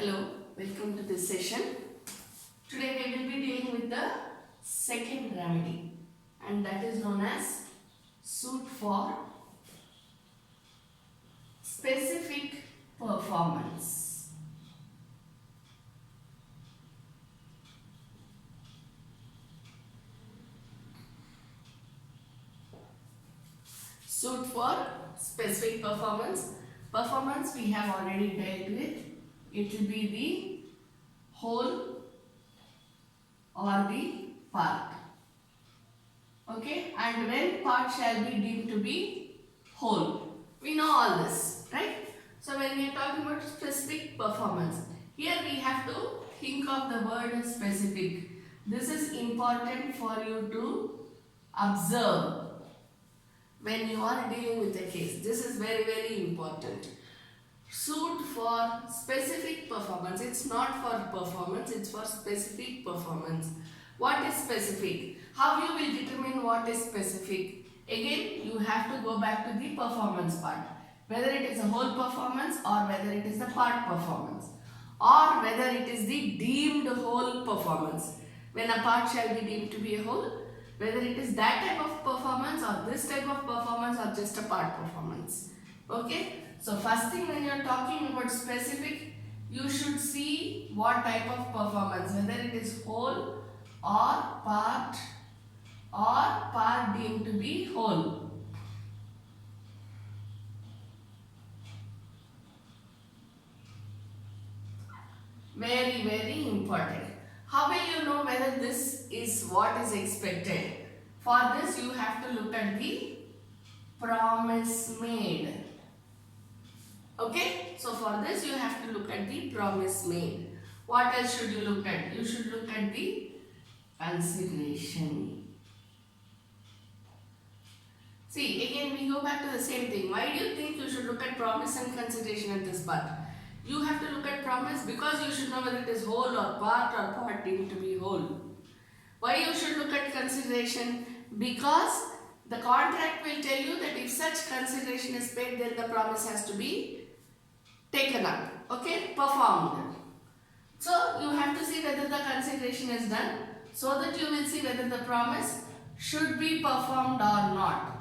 Hello, welcome to this session. Today we will be dealing with the second remedy, and that is known as suit for specific performance. Suit for specific performance. Performance we have already dealt with. It will be the whole or the part. Okay, and when part shall be deemed to be whole. We know all this, right? So when we are talking about specific performance, here we have to think of the word specific. This is important for you to observe when you are dealing with a case. This is very, very important. Suit for specific performance. It's not for performance, it's for specific performance. What is specific? How you will determine what is specific? Again, you have to go back to the performance part. Whether it is a whole performance or whether it is the part performance, or whether it is the deemed whole performance. When a part shall be deemed to be a whole, whether it is that type of performance or this type of performance or just a part performance. Okay? So first thing, when you are talking about specific, you should see what type of performance, whether it is whole or part deemed to be whole. Very, very important. How will you know whether this is what is expected? For this you have to look at the promise made. Okay, so for this you have to look at the promise made. What else should you look at? You should look at the consideration. See, again we go back to the same thing. Why do you think you should look at promise and consideration at this part? You have to look at promise because you should know whether it is whole or part deemed to be whole. Why you should look at consideration? Because the contract will tell you that if such consideration is paid, then the promise has to be taken up, okay, performed. So you have to see whether the consideration is done, so that you will see whether the promise should be performed or not.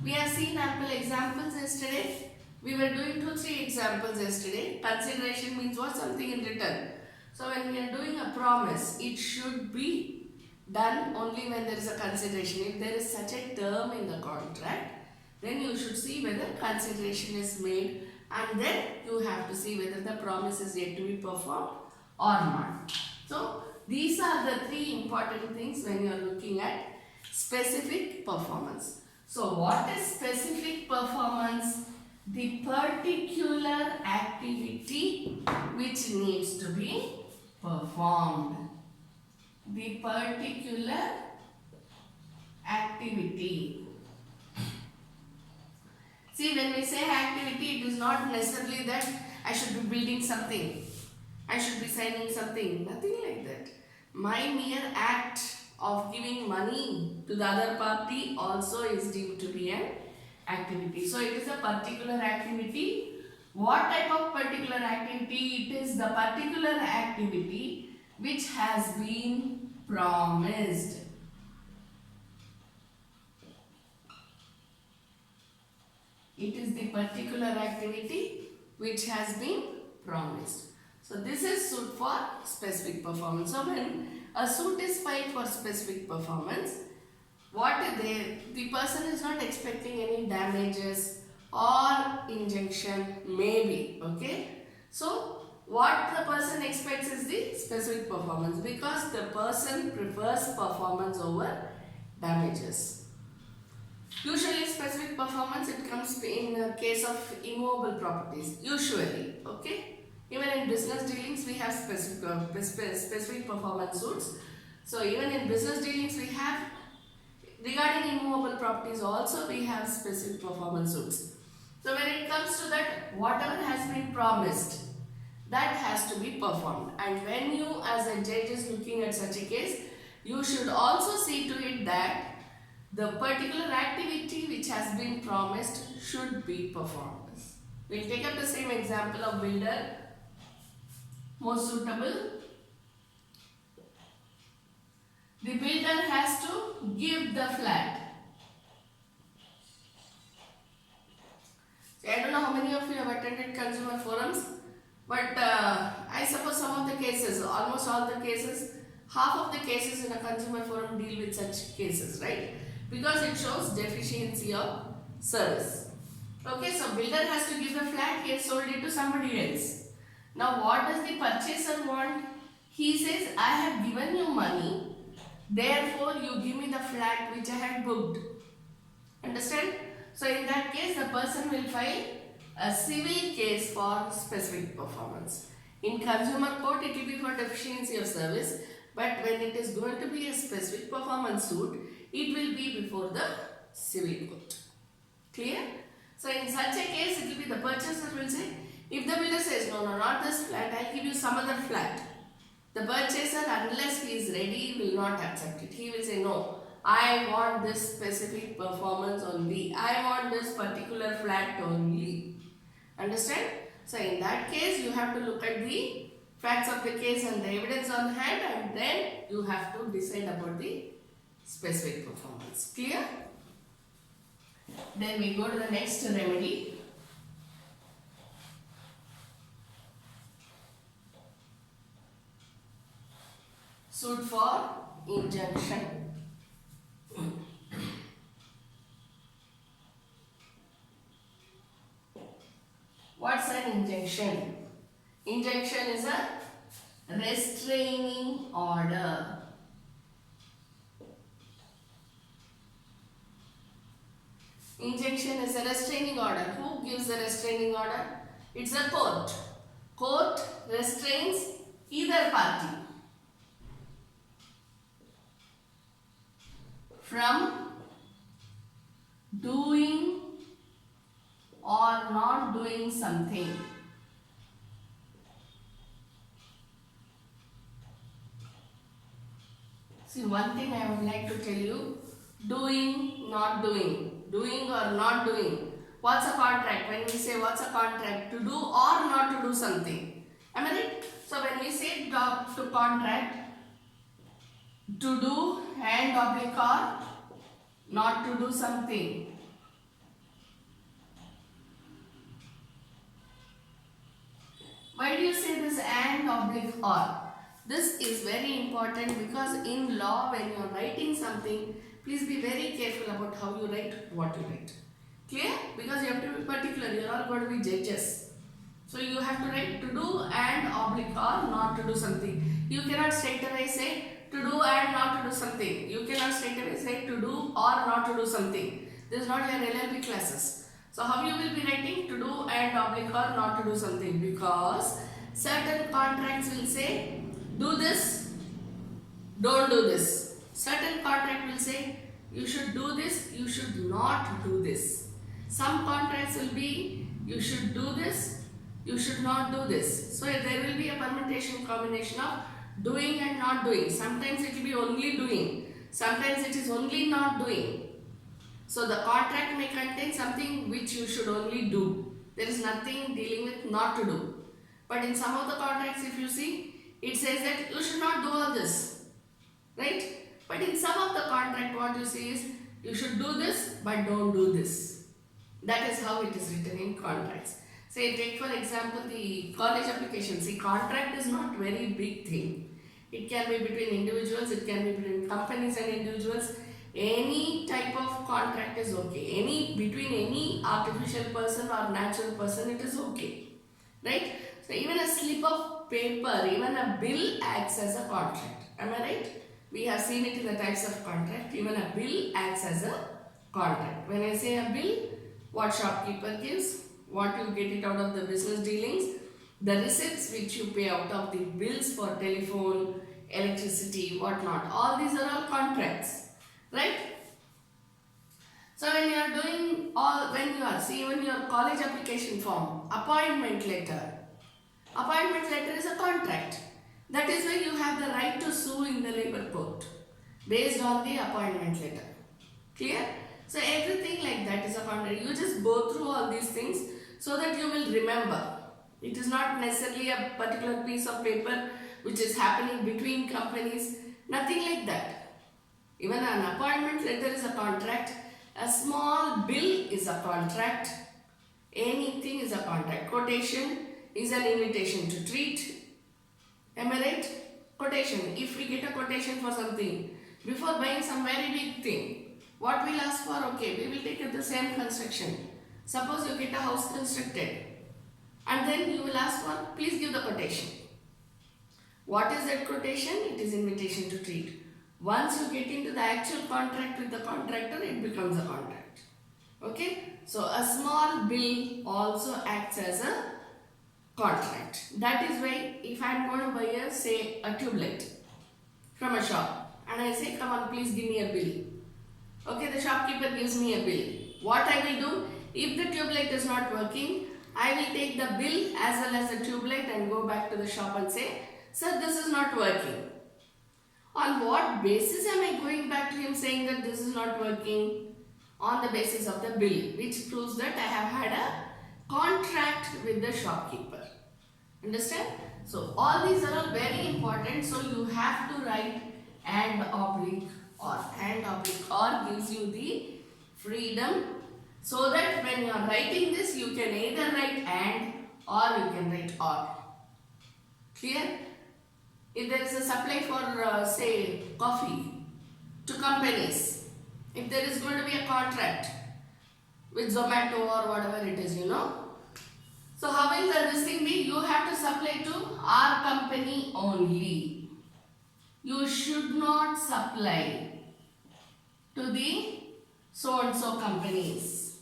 We have seen ample examples yesterday. We were doing 2-3 examples yesterday. Consideration means what? Something in return. So when we are doing a promise, it should be done only when there is a consideration. If there is such a term in the contract, then you should see whether consideration is made, and then you have to see whether the promise is yet to be performed or not. So these are the 3 important things when you are looking at specific performance. So what is specific performance? The particular activity which needs to be performed. The particular activity. See, when we say activity, it is not necessarily that I should be building something, I should be signing something, nothing like that. My mere act of giving money to the other party also is deemed to be an activity. So it is a particular activity. What type of particular activity? It is the particular activity which has been promised. It is the particular activity which has been promised. So this is suit for specific performance. So when a suit is filed for specific performance, the person is not expecting any damages or injunction, maybe, okay. So what the person expects is the specific performance, because the person prefers performance over damages. Usually specific performance, it comes in the case of immovable properties, usually, okay. Even in business dealings we have specific performance suits. So even in business dealings we have, regarding immovable properties also we have specific performance suits. So when it comes to that, whatever has been promised, that has to be performed. And when you as a judge is looking at such a case, you should also see to it that the particular activity which has been promised should be performed. We'll take up the same example of builder. most suitable. The builder has to give the flat. So I don't know how many of you have attended consumer forums, but I suppose some of the cases, almost all the cases, half of the cases in a consumer forum deal with such cases, right? Because it shows deficiency of service. Okay, so builder has to give the flat, he has sold it to somebody else. Now what does the purchaser want? He says, I have given you money, therefore you give me the flat which I had booked. Understand? So in that case, the person will file a civil case for specific performance. In consumer court, it will be for deficiency of service, but when it is going to be a specific performance suit, it will be before the civil court. Clear? So in such a case, it will be the purchaser will say, if the builder says, no, not this flat, I'll give you some other flat. The purchaser, unless he is ready, will not accept it. He will say, no, I want this specific performance only. I want this particular flat only. Understand? So in that case, you have to look at the facts of the case and the evidence on hand, and then you have to decide about the specific performance. Clear? Then we go to the next remedy. Suit for injunction. What's an injunction? Injunction is a restraining order. Injunction is a restraining order. Who gives the restraining order? It's a court. Court restrains either party from doing or not doing something. See, one thing I would like to tell you, doing, not doing, doing or not doing. What's a contract? When we say what's a contract, to do or not to do something. Am I right? So when we say to contract, to do and oblique or not to do something. Why do you say this and oblique or? This is very important because in law, when you are writing something, please be very careful about how you write, what you write. Clear? Because you have to be particular. You are all going to be judges. So you have to write to do and oblique or not to do something. You cannot straight away say to do and not to do something. You cannot straight away say to do or not to do something. This is not your LLB classes. So how you will be writing to do and oblique or not to do something? Because certain contracts will say do this, don't do this. Certain contract will say you should do this, you should not do this. Some contracts will be you should do this, you should not do this. So there will be a permutation combination of doing and not doing. Sometimes it will be only doing, sometimes it is only not doing. So the contract may contain something which you should only do. There is nothing dealing with not to do. But in some of the contracts, if you see, it says that you should not do all this, right? But in some of the contract, what you see is you should do this but don't do this. That is how it is written in contracts. Say, take for example the college application. See, contract is not very big thing. It can be between individuals, it can be between companies and individuals. Any type of contract is okay. Between any artificial person or natural person, it is okay, right? So even a slip of paper, even a bill acts as a contract. Am I right? We have seen it in the types of contract. Even a bill acts as a contract. When I say a bill, what shopkeeper gives, what you get it out of the business dealings, the receipts which you pay out of the bills for telephone, electricity, whatnot. All these are all contracts, right? So when you are doing see even your college application form, appointment letter. Appointment letter is a contract. That is why you have the right to sue in the labor court based on the appointment letter. Clear? So everything like that is a contract. You just go through all these things so that you will remember. It is not necessarily a particular piece of paper which is happening between companies. Nothing like that. Even an appointment letter is a contract. A small bill is a contract. Anything is a contract. Quotation is an invitation to treat. Am I right? Quotation. If we get a quotation for something, before buying some very big thing, what we'll ask for? Okay, we will take it the same construction. Suppose you get a house constructed and then you will ask for, please give the quotation. What is that quotation? It is invitation to treat. Once you get into the actual contract with the contractor, it becomes a contract. Okay? So a small bill also acts as a contract. That is why if I am going to buy a, say, a tube light from a shop and I say, come on, please give me a bill. Okay, the shopkeeper gives me a bill. What I will do, if the tube light is not working, I will take the bill as well as the tube light and go back to the shop and say, sir, this is not working. On what basis am I going back to him saying that this is not working? On the basis of the bill, which proves that I have had a contract with the shopkeeper. Understand? So all these are all very important. So you have to write and oblique or. And oblique or gives you the freedom so that when you are writing this, you can either write and or you can write or. Clear? If there is a supply for say coffee to companies, if there is going to be a contract with Zomato or whatever it is, So how will this thing be? You have to supply to our company only. You should not supply to the so and so companies.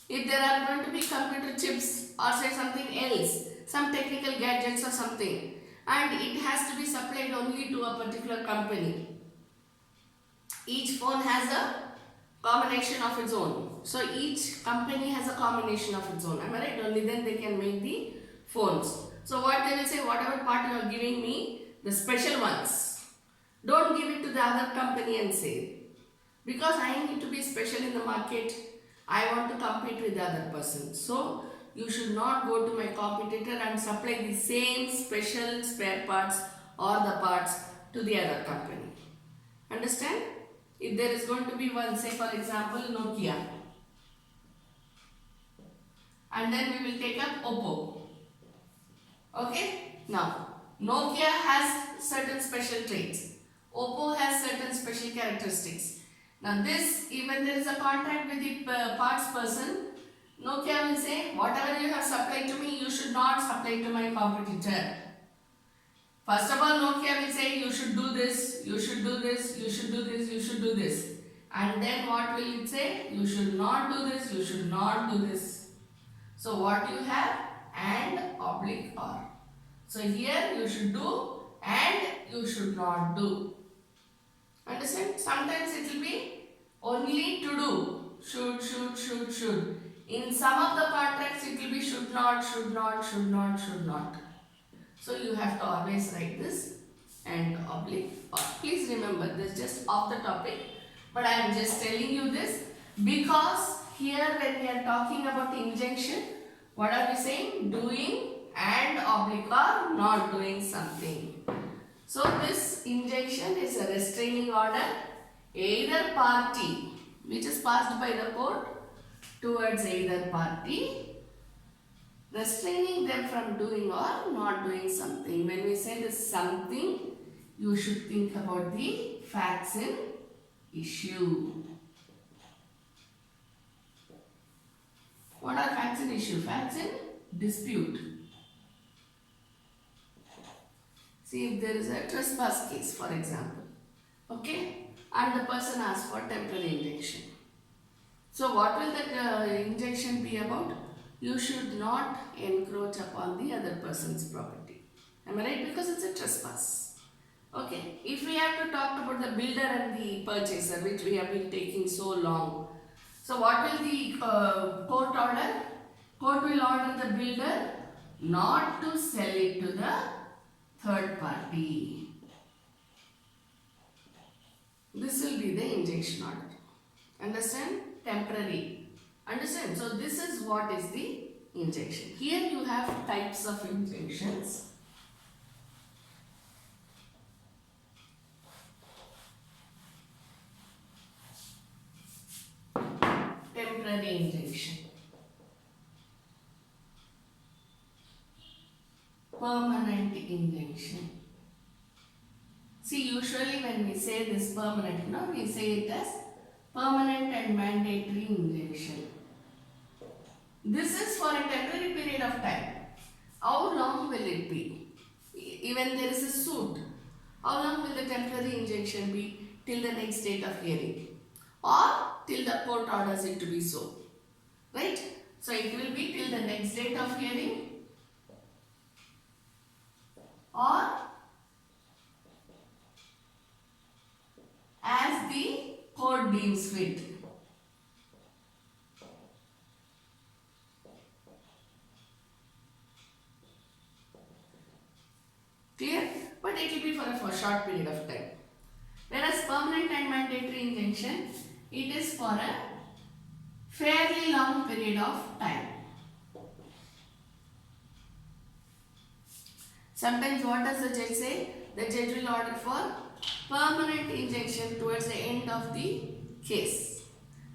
If there are going to be computer chips or say something else, some technical gadgets or something, and it has to be supplied only to a particular company. Each phone has a combination of its own. So each company has a combination of its own. Am I right? Only then they can make the phones. So what they will say, whatever part you are giving me, the special ones, don't give it to the other company and say, because I need to be special in the market, I want to compete with the other person. So you should not go to my competitor and supply the same special spare parts or the parts to the other company. Understand? If there is going to be one, say for example Nokia, and then we will take up Oppo. Okay? Now, Nokia has certain special traits. Oppo has certain special characteristics. Now this, even there is a contract with the parts person, Nokia will say, whatever you have supplied to me, you should not supply to my competitor. First of all, Nokia will say, you should do this, you should do this, you should do this, you should do this. And then what will it say? You should not do this, you should not do this. So what you have? And oblique or. So here you should do and you should not do. Understand? Sometimes it will be only to do. Should, should, should, should. In some of the contracts it will be should not, should not, should not, should not. So you have to always write this and oblique or. Please remember this just off the topic, but I am just telling you this because here when we are talking about injunction, what are we saying? Doing and oblique or not doing something. So this injunction is a restraining order, either party which is passed by the court towards either party, restraining them from doing or not doing something. When we say this something, you should think about the facts in issue. What are facts in issue? Facts in dispute. See, if there is a trespass case, for example, okay, and the person asks for temporary injunction. So what will that injunction be about? You should not encroach upon the other person's property. Am I right? Because it's a trespass. Okay. If we have to talk about the builder and the purchaser, which we have been taking so long. So what will the court order? Court will order the builder not to sell it to the third party. This will be the injunction order. Understand? Temporary. Understand? So this is what is the injunction. Here you have types of injunctions. Temporary injunction, permanent injunction. See, usually when we say this permanent, we say it as permanent and mandatory injunction. This is for a temporary period of time. How long will it be? Even there is a suit. How long will the temporary injunction be? Till the next date of hearing, or till the court orders it to be so. Right? So it will be till the next date of hearing, or as the court deems fit. Clear? But it will be for a short period of time. Whereas permanent and mandatory injunction, it is for a fairly long period of time. Sometimes what does the judge say? The judge will order for permanent injunction towards the end of the case.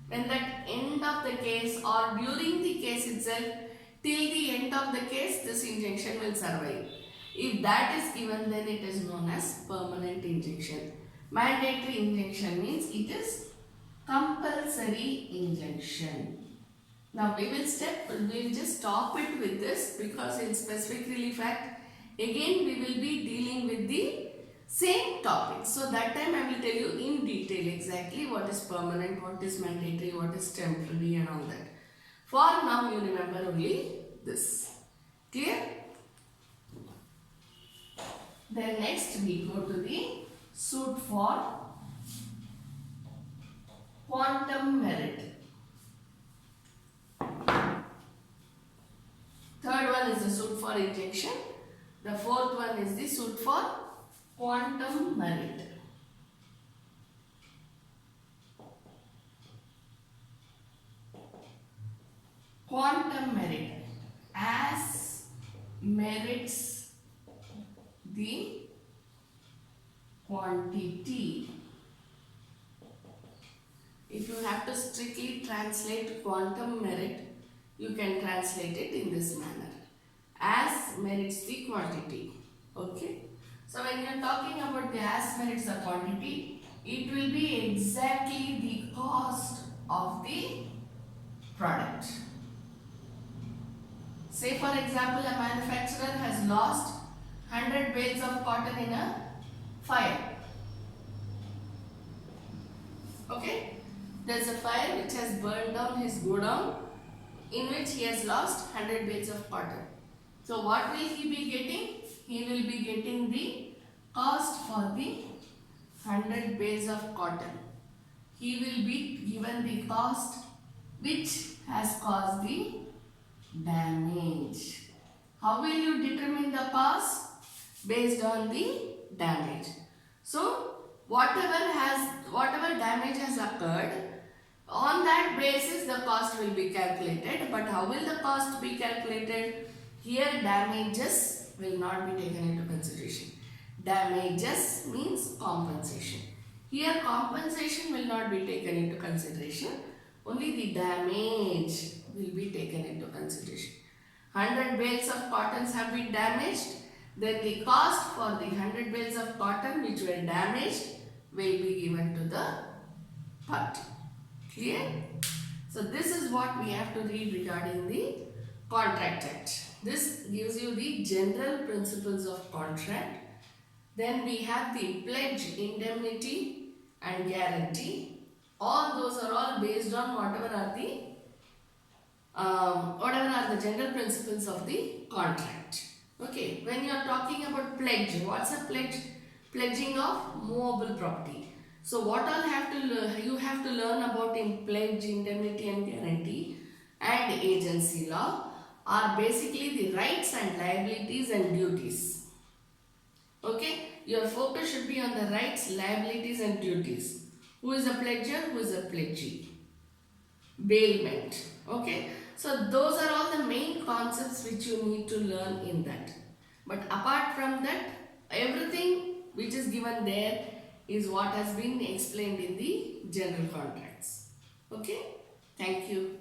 When that end of the case or during the case itself, till the end of the case, this injunction will survive. If that is given, then it is known as permanent injunction. Mandatory injunction means it is compulsory injunction. Now we will just stop it with this, because in specific relief act, again we will be dealing with the same topic. So that time I will tell you in detail exactly what is permanent, what is mandatory, what is temporary and all that. For now you remember only this. Clear? Then next we go to the suit for quantum merit. Third one is the suit for injunction. The fourth one is the suit for quantum merit. Quantum merit, as merits the quantity. If you have to strictly translate quantum merit, you can translate it in this manner. As merits the quantity. Okay. So when you are talking about the as merits the quantity, it will be exactly the cost of the product. Say for example, a manufacturer has lost 100 bales of cotton in a fire. Okay. There is a fire which has burned down his godown, in which he has lost 100 bales of cotton. So what will he be getting? He will be getting the cost for the 100 bales of cotton. He will be given the cost which has caused the damage. How will you determine the cost? Based on the damage. So whatever damage has occurred, on that basis the cost will be calculated. But how will the cost be calculated? Here damages will not be taken into consideration. Damages means compensation. Here compensation will not be taken into consideration. Only the damage will be taken into consideration. 100 bales of cottons have been damaged. Then the cost for the 100 bales of cotton which were damaged will be given to the party. Clear? So this is what we have to read regarding the Contract Act. This gives you the general principles of contract. Then we have the pledge, indemnity and guarantee. All those are all based on whatever are the general principles of the contract. Okay, when you are talking about pledge, what's a pledge? Pledging of movable property. So what all you have to learn about in pledge, indemnity and guarantee and agency law are basically the rights and liabilities and duties. Okay, your focus should be on the rights, liabilities and duties. Who is a pledger? Who is a pledgee? Bailment. Okay, So those are all the main concepts which you need to learn in that. But apart from that, everything which is given there is what has been explained in the general contracts. Okay? Thank you.